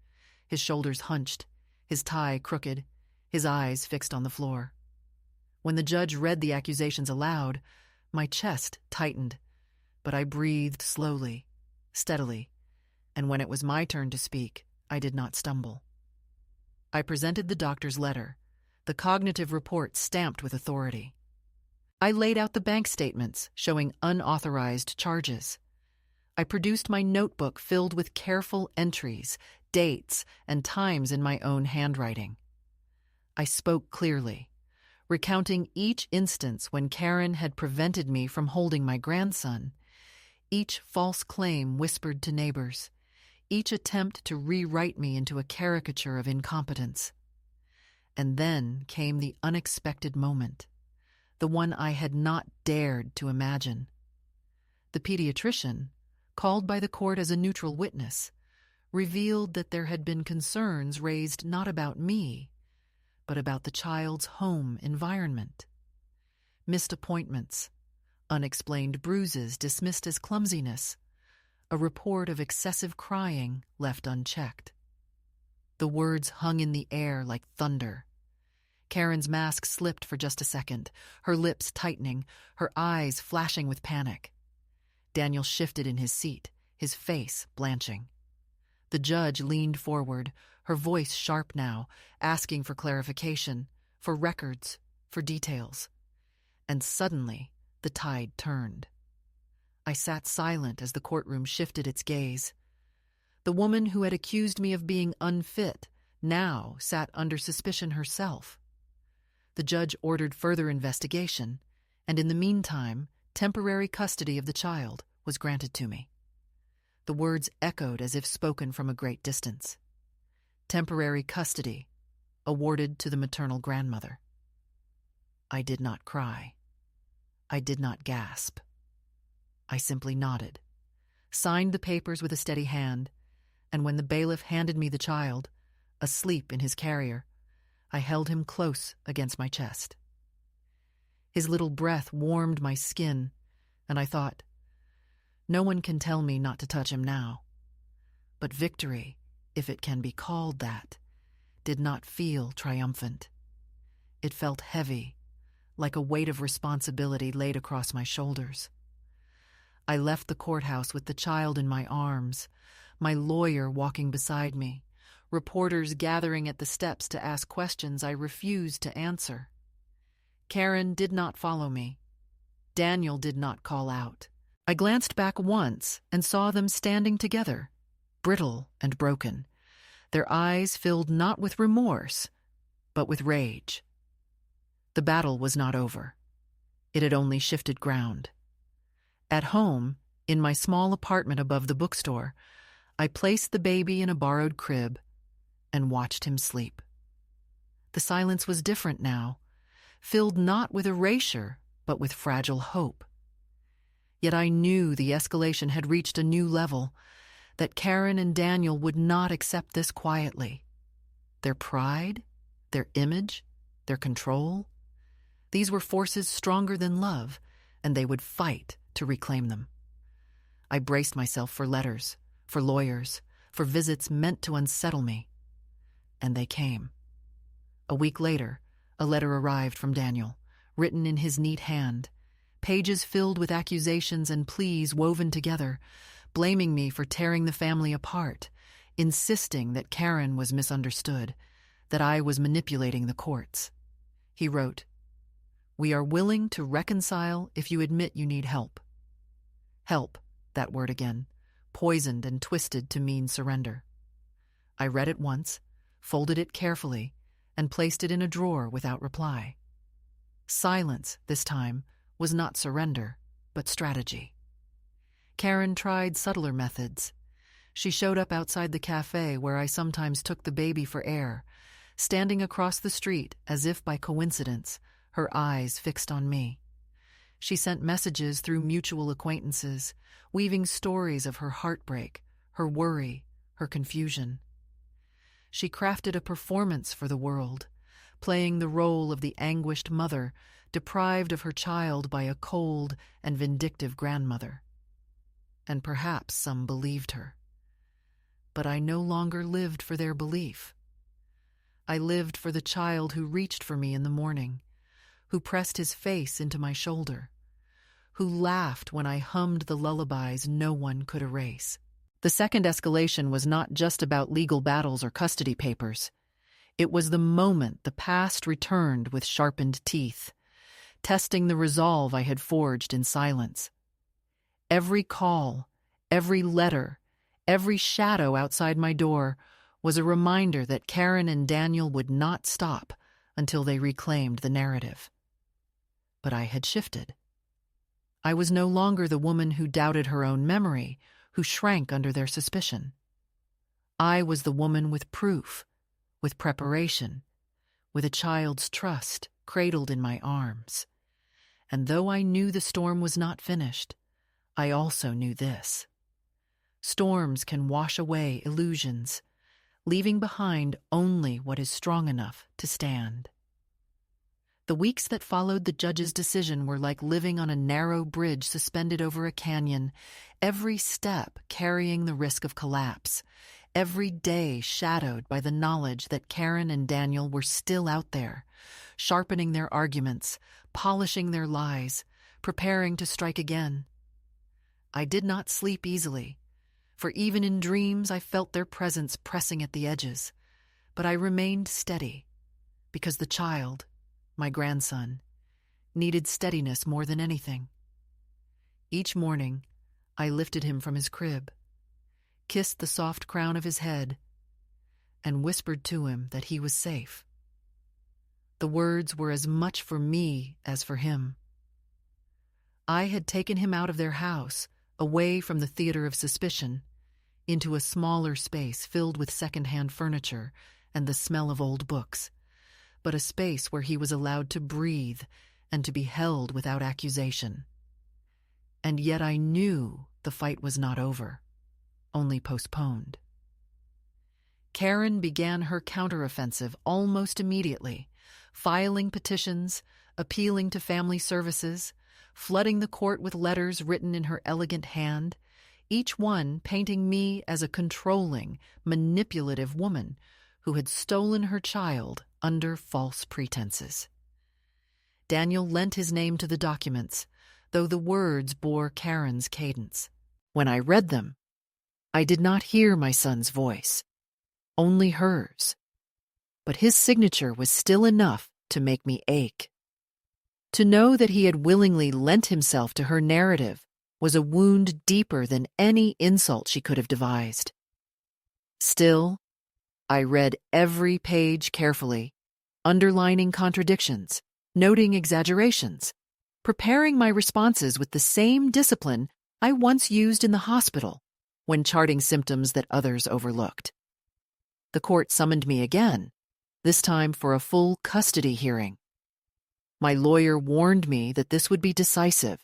his shoulders hunched, his tie crooked, his eyes fixed on the floor. When the judge read the accusations aloud, my chest tightened, but I breathed slowly, steadily, and when it was my turn to speak, I did not stumble. I presented the doctor's letter, the cognitive report stamped with authority. I laid out the bank statements showing unauthorized charges. I produced my notebook filled with careful entries, dates, and times in my own handwriting. I spoke clearly, recounting each instance when Karen had prevented me from holding my grandson, each false claim whispered to neighbors, each attempt to rewrite me into a caricature of incompetence. And then came the unexpected moment, the one I had not dared to imagine. The pediatrician, called by the court as a neutral witness, revealed that there had been concerns raised not about me, but about the child's home environment. Missed appointments, unexplained bruises dismissed as clumsiness, a report of excessive crying left unchecked. The words hung in the air like thunder. Karen's mask slipped for just a second, her lips tightening, her eyes flashing with panic. Daniel shifted in his seat, his face blanching. The judge leaned forward, her voice sharp now, asking for clarification, for records, for details. And suddenly, the tide turned. I sat silent as the courtroom shifted its gaze. The woman who had accused me of being unfit now sat under suspicion herself. The judge ordered further investigation, and in the meantime, temporary custody of the child was granted to me. The words echoed as if spoken from a great distance. Temporary custody, awarded to the maternal grandmother. I did not cry. I did not gasp. I simply nodded, signed the papers with a steady hand, and when the bailiff handed me the child, asleep in his carrier, I held him close against my chest. His little breath warmed my skin, and I thought, no one can tell me not to touch him now. But victory, if it can be called that, did not feel triumphant. It felt heavy, like a weight of responsibility laid across my shoulders. I left the courthouse with the child in my arms, my lawyer walking beside me, reporters gathering at the steps to ask questions I refused to answer. Karen did not follow me. Daniel did not call out. I glanced back once and saw them standing together, brittle and broken, their eyes filled not with remorse, but with rage. The battle was not over. It had only shifted ground. At home, in my small apartment above the bookstore, I placed the baby in a borrowed crib and watched him sleep. The silence was different now, filled not with erasure, but with fragile hope. Yet I knew the escalation had reached a new level, that Karen and Daniel would not accept this quietly. Their pride, their image, their control, these were forces stronger than love, and they would fight to reclaim them. I braced myself for letters, for lawyers, for visits meant to unsettle me. And they came. A week later, a letter arrived from Daniel, written in his neat hand, pages filled with accusations and pleas woven together, blaming me for tearing the family apart, insisting that Karen was misunderstood, that I was manipulating the courts. He wrote, "We are willing to reconcile if you admit you need help." Help, that word again, poisoned and twisted to mean surrender. I read it once, folded it carefully, and placed it in a drawer without reply. Silence, this time, was not surrender, but strategy. Karen tried subtler methods. She showed up outside the cafe where I sometimes took the baby for air, standing across the street as if by coincidence, her eyes fixed on me. She sent messages through mutual acquaintances, weaving stories of her heartbreak, her worry, her confusion. She crafted a performance for the world, playing the role of the anguished mother deprived of her child by a cold and vindictive grandmother. And perhaps some believed her. But I no longer lived for their belief. I lived for the child who reached for me in the morning, who pressed his face into my shoulder, who laughed when I hummed the lullabies no one could erase. The second escalation was not just about legal battles or custody papers. It was the moment the past returned with sharpened teeth, testing the resolve I had forged in silence. Every call, every letter, every shadow outside my door was a reminder that Karen and Daniel would not stop until they reclaimed the narrative. But I had shifted. I was no longer the woman who doubted her own memory, who shrank under their suspicion. I was the woman with proof, with preparation, with a child's trust cradled in my arms. And though I knew the storm was not finished, I also knew this. Storms can wash away illusions, leaving behind only what is strong enough to stand. The weeks that followed the judge's decision were like living on a narrow bridge suspended over a canyon, every step carrying the risk of collapse, every day shadowed by the knowledge that Karen and Daniel were still out there, sharpening their arguments, polishing their lies, preparing to strike again. I did not sleep easily, for even in dreams I felt their presence pressing at the edges, but I remained steady, because the child, my grandson, needed steadiness more than anything. Each morning, I lifted him from his crib, kissed the soft crown of his head, and whispered to him that he was safe. The words were as much for me as for him. I had taken him out of their house, away from the theater of suspicion, into a smaller space filled with second-hand furniture and the smell of old books, but a space where he was allowed to breathe and to be held without accusation. And yet I knew the fight was not over, only postponed. Karen began her counteroffensive almost immediately, filing petitions, appealing to family services, flooding the court with letters written in her elegant hand, each one painting me as a controlling, manipulative woman who had stolen her child under false pretenses. Daniel lent his name to the documents, though the words bore Karen's cadence. When I read them, I did not hear my son's voice, only hers. But his signature was still enough to make me ache. To know that he had willingly lent himself to her narrative was a wound deeper than any insult she could have devised. Still, I read every page carefully, underlining contradictions, noting exaggerations, preparing my responses with the same discipline I once used in the hospital when charting symptoms that others overlooked. The court summoned me again, this time for a full custody hearing. My lawyer warned me that this would be decisive,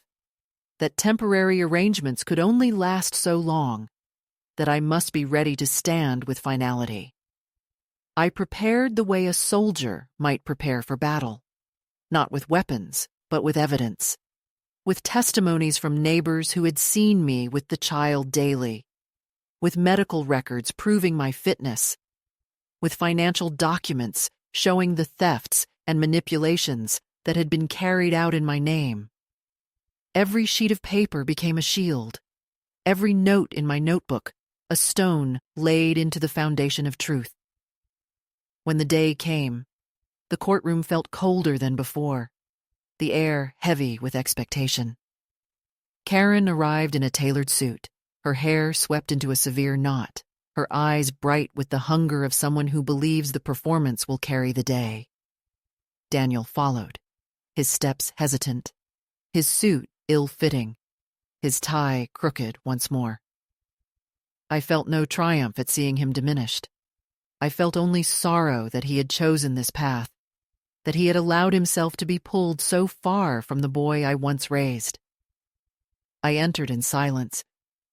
that temporary arrangements could only last so long, that I must be ready to stand with finality. I prepared the way a soldier might prepare for battle, not with weapons, but with evidence, with testimonies from neighbors who had seen me with the child daily, with medical records proving my fitness, with financial documents showing the thefts and manipulations that had been carried out in my name. Every sheet of paper became a shield, every note in my notebook a stone laid into the foundation of truth. When the day came, the courtroom felt colder than before, the air heavy with expectation. Karen arrived in a tailored suit, her hair swept into a severe knot, her eyes bright with the hunger of someone who believes the performance will carry the day. Daniel followed, his steps hesitant, his suit ill-fitting, his tie crooked once more. I felt no triumph at seeing him diminished. I felt only sorrow that he had chosen this path, that he had allowed himself to be pulled so far from the boy I once raised. I entered in silence,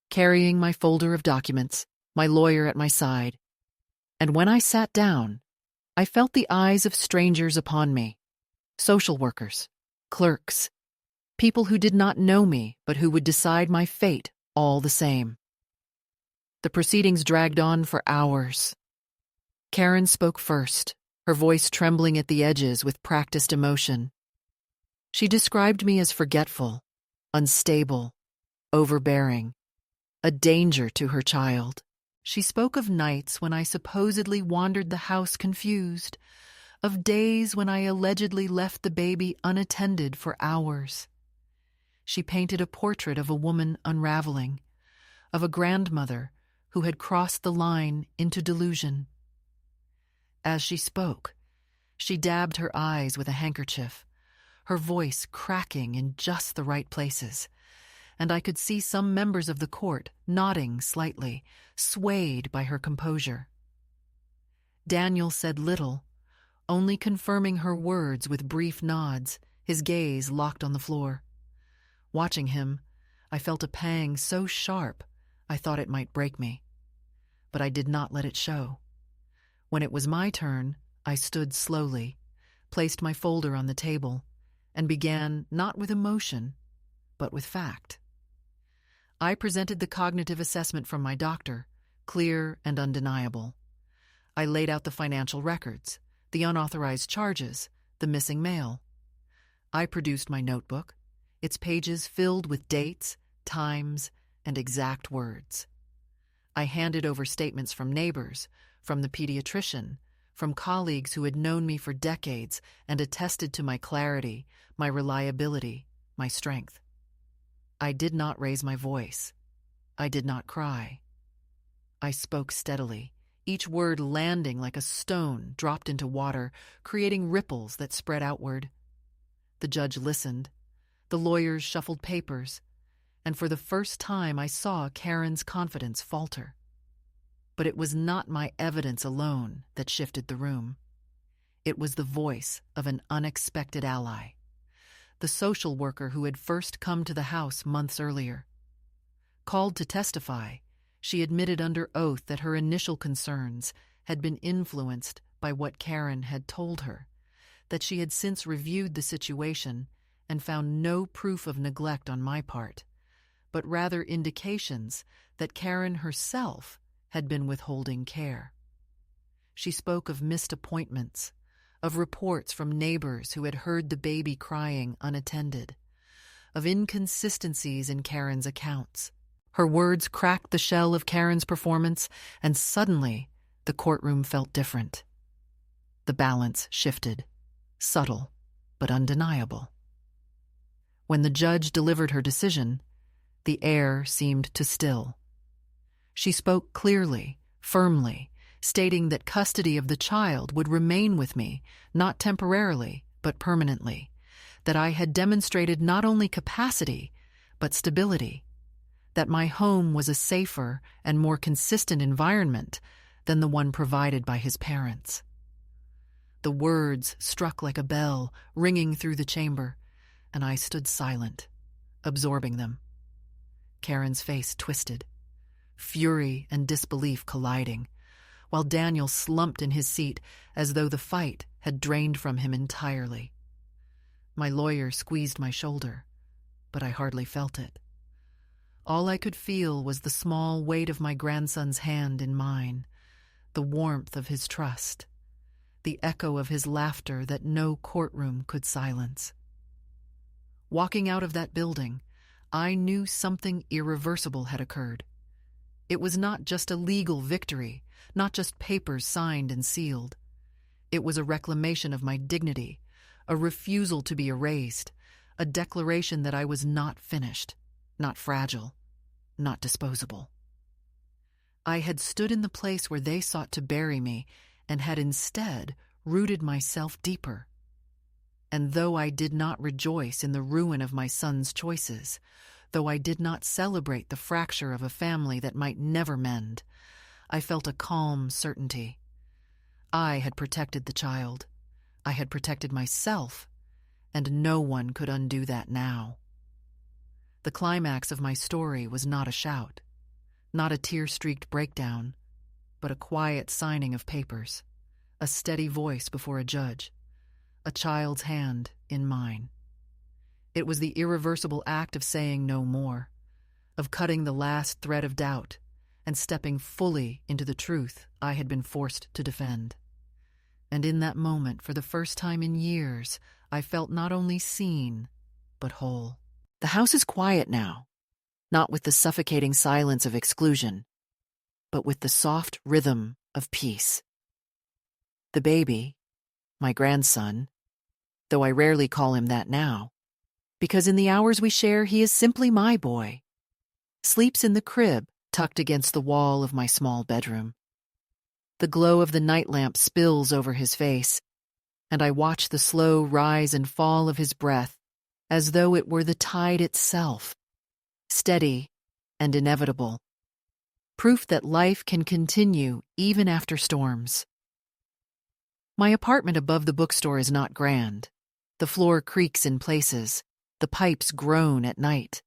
carrying my folder of documents, my lawyer at my side, and when I sat down, I felt the eyes of strangers upon me, social workers, clerks, people who did not know me but who would decide my fate all the same. The proceedings dragged on for hours. Karen spoke first, her voice trembling at the edges with practiced emotion. She described me as forgetful, unstable, overbearing, a danger to her child. She spoke of nights when I supposedly wandered the house confused, of days when I allegedly left the baby unattended for hours. She painted a portrait of a woman unraveling, of a grandmother who had crossed the line into delusion. As she spoke, she dabbed her eyes with a handkerchief, her voice cracking in just the right places, and I could see some members of the court nodding slightly, swayed by her composure. Daniel said little, only confirming her words with brief nods, his gaze locked on the floor. Watching him, I felt a pang so sharp I thought it might break me. But I did not let it show. When it was my turn, I stood slowly, placed my folder on the table, and began not with emotion, but with fact. I presented the cognitive assessment from my doctor, clear and undeniable. I laid out the financial records, the unauthorized charges, the missing mail. I produced my notebook, its pages filled with dates, times, and exact words. I handed over statements from neighbors, from the pediatrician, from colleagues who had known me for decades and attested to my clarity, my reliability, my strength. I did not raise my voice. I did not cry. I spoke steadily, each word landing like a stone dropped into water, creating ripples that spread outward. The judge listened. The lawyers shuffled papers, and for the first time I saw Karen's confidence falter. But it was not my evidence alone that shifted the room. It was the voice of an unexpected ally, the social worker who had first come to the house months earlier. Called to testify, she admitted under oath that her initial concerns had been influenced by what Karen had told her, that she had since reviewed the situation and found no proof of neglect on my part, but rather indications that Karen herself had been withholding care. She spoke of missed appointments, of reports from neighbors who had heard the baby crying unattended, of inconsistencies in Karen's accounts. Her words cracked the shell of Karen's performance, and suddenly the courtroom felt different. The balance shifted, subtle but undeniable. When the judge delivered her decision, the air seemed to still. She spoke clearly, firmly, stating that custody of the child would remain with me, not temporarily, but permanently, that I had demonstrated not only capacity, but stability, that my home was a safer and more consistent environment than the one provided by his parents. The words struck like a bell, ringing through the chamber, and I stood silent, absorbing them. Karen's face twisted, fury and disbelief colliding, while Daniel slumped in his seat as though the fight had drained from him entirely. My lawyer squeezed my shoulder, but I hardly felt it. All I could feel was the small weight of my grandson's hand in mine, the warmth of his trust, the echo of his laughter that no courtroom could silence. Walking out of that building, I knew something irreversible had occurred. It was not just a legal victory, not just papers signed and sealed. It was a reclamation of my dignity, a refusal to be erased, a declaration that I was not finished, not fragile, not disposable. I had stood in the place where they sought to bury me and had instead rooted myself deeper. And though I did not rejoice in the ruin of my son's choices, though I did not celebrate the fracture of a family that might never mend, I felt a calm certainty. I had protected the child. I had protected myself, and no one could undo that now. The climax of my story was not a shout, not a tear-streaked breakdown, but a quiet signing of papers, a steady voice before a judge, a child's hand in mine. It was the irreversible act of saying no more, of cutting the last thread of doubt and stepping fully into the truth I had been forced to defend. And in that moment, for the first time in years, I felt not only seen, but whole. The house is quiet now, not with the suffocating silence of exclusion, but with the soft rhythm of peace. The baby, my grandson, though I rarely call him that now, because in the hours we share he is simply my boy, sleeps in the crib tucked against the wall of my small bedroom. The glow of the night lamp spills over his face, and I watch the slow rise and fall of his breath as though it were the tide itself, steady and inevitable, proof that life can continue even after storms. My apartment above the bookstore is not grand. The floor creaks in places, the pipes groan at night.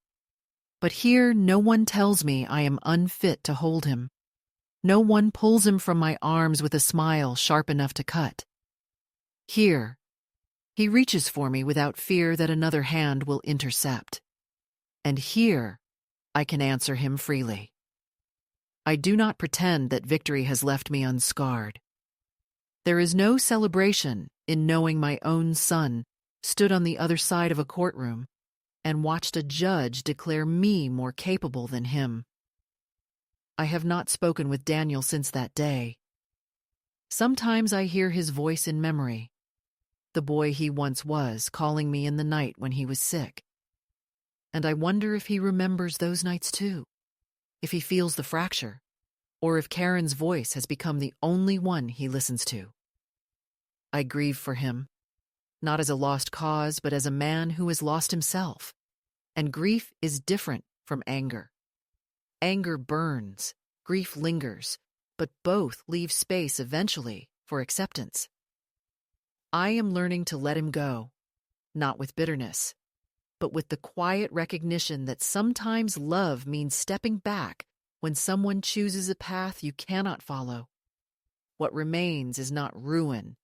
But here no one tells me I am unfit to hold him. No one pulls him from my arms with a smile sharp enough to cut. Here, he reaches for me without fear that another hand will intercept. And here, I can answer him freely. I do not pretend that victory has left me unscarred. There is no celebration in knowing my own son stood on the other side of a courtroom and watched a judge declare me more capable than him. I have not spoken with Daniel since that day. Sometimes I hear his voice in memory, the boy he once was, calling me in the night when he was sick. And I wonder if he remembers those nights too, if he feels the fracture, or if Karen's voice has become the only one he listens to. I grieve for him, not as a lost cause, but as a man who has lost himself. And grief is different from anger. Anger burns, grief lingers, but both leave space eventually for acceptance. I am learning to let him go, not with bitterness, but with the quiet recognition that sometimes love means stepping back when someone chooses a path you cannot follow. What remains is not ruin,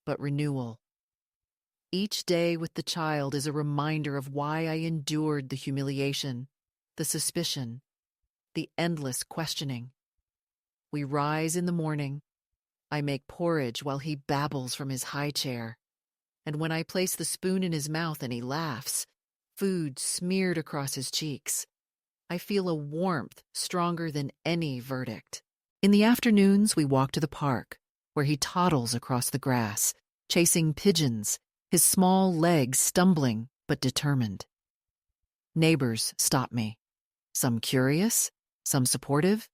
but renewal. Each day with the child is a reminder of why I endured the humiliation, the suspicion, the endless questioning. We rise in the morning. I make porridge while he babbles from his high chair. And when I place the spoon in his mouth and he laughs, food smeared across his cheeks, I feel a warmth stronger than any verdict. In the afternoons, we walk to the park, where he toddles across the grass, chasing pigeons, his small legs stumbling but determined. Neighbors stop me, some curious, some supportive,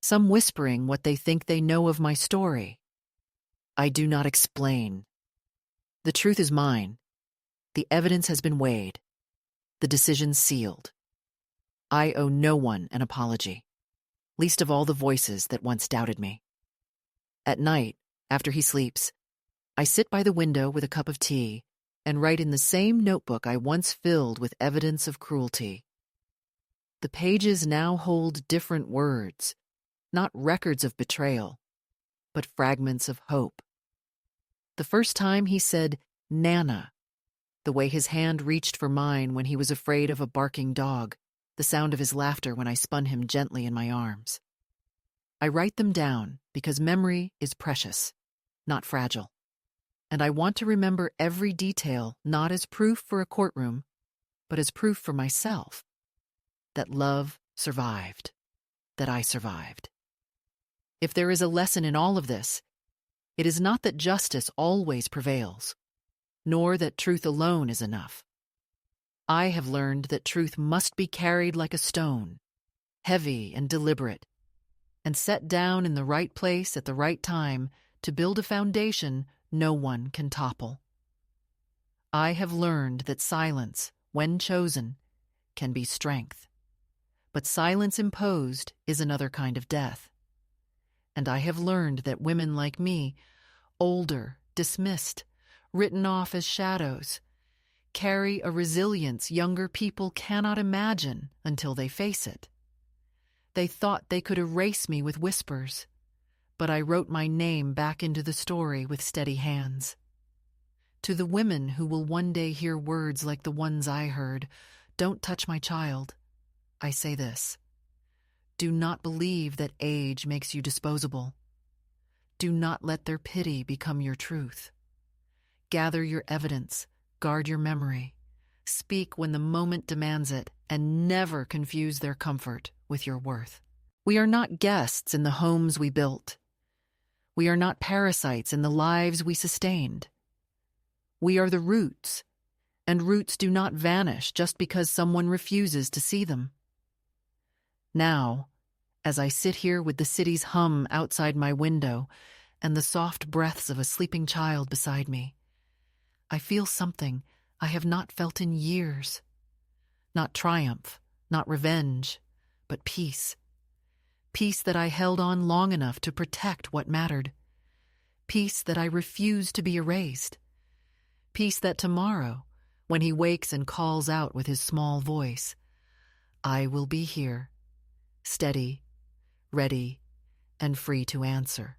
some whispering what they think they know of my story. I do not explain. The truth is mine. The evidence has been weighed. The decision sealed. I owe no one an apology, least of all the voices that once doubted me. At night, after he sleeps, I sit by the window with a cup of tea and write in the same notebook I once filled with evidence of cruelty. The pages now hold different words, not records of betrayal, but fragments of hope. The first time he said, "Nana," the way his hand reached for mine when he was afraid of a barking dog, the sound of his laughter when I spun him gently in my arms. I write them down because memory is precious, not fragile. And I want to remember every detail not as proof for a courtroom, but as proof for myself. That love survived, that I survived. If there is a lesson in all of this, it is not that justice always prevails, nor that truth alone is enough. I have learned that truth must be carried like a stone, heavy and deliberate, and set down in the right place at the right time to build a foundation no one can topple. I have learned that silence, when chosen, can be strength. But silence imposed is another kind of death. And I have learned that women like me, older, dismissed, written off as shadows, carry a resilience younger people cannot imagine until they face it. They thought they could erase me with whispers, but I wrote my name back into the story with steady hands. To the women who will one day hear words like the ones I heard, "Don't touch my child," I say this: do not believe that age makes you disposable. Do not let their pity become your truth. Gather your evidence, guard your memory, speak when the moment demands it, and never confuse their comfort with your worth. We are not guests in the homes we built. We are not parasites in the lives we sustained. We are the roots, and roots do not vanish just because someone refuses to see them. Now, as I sit here with the city's hum outside my window and the soft breaths of a sleeping child beside me, I feel something I have not felt in years. Not triumph, not revenge, but peace. Peace that I held on long enough to protect what mattered. Peace that I refused to be erased. Peace that tomorrow, when he wakes and calls out with his small voice, I will be here, steady, ready, and free to answer.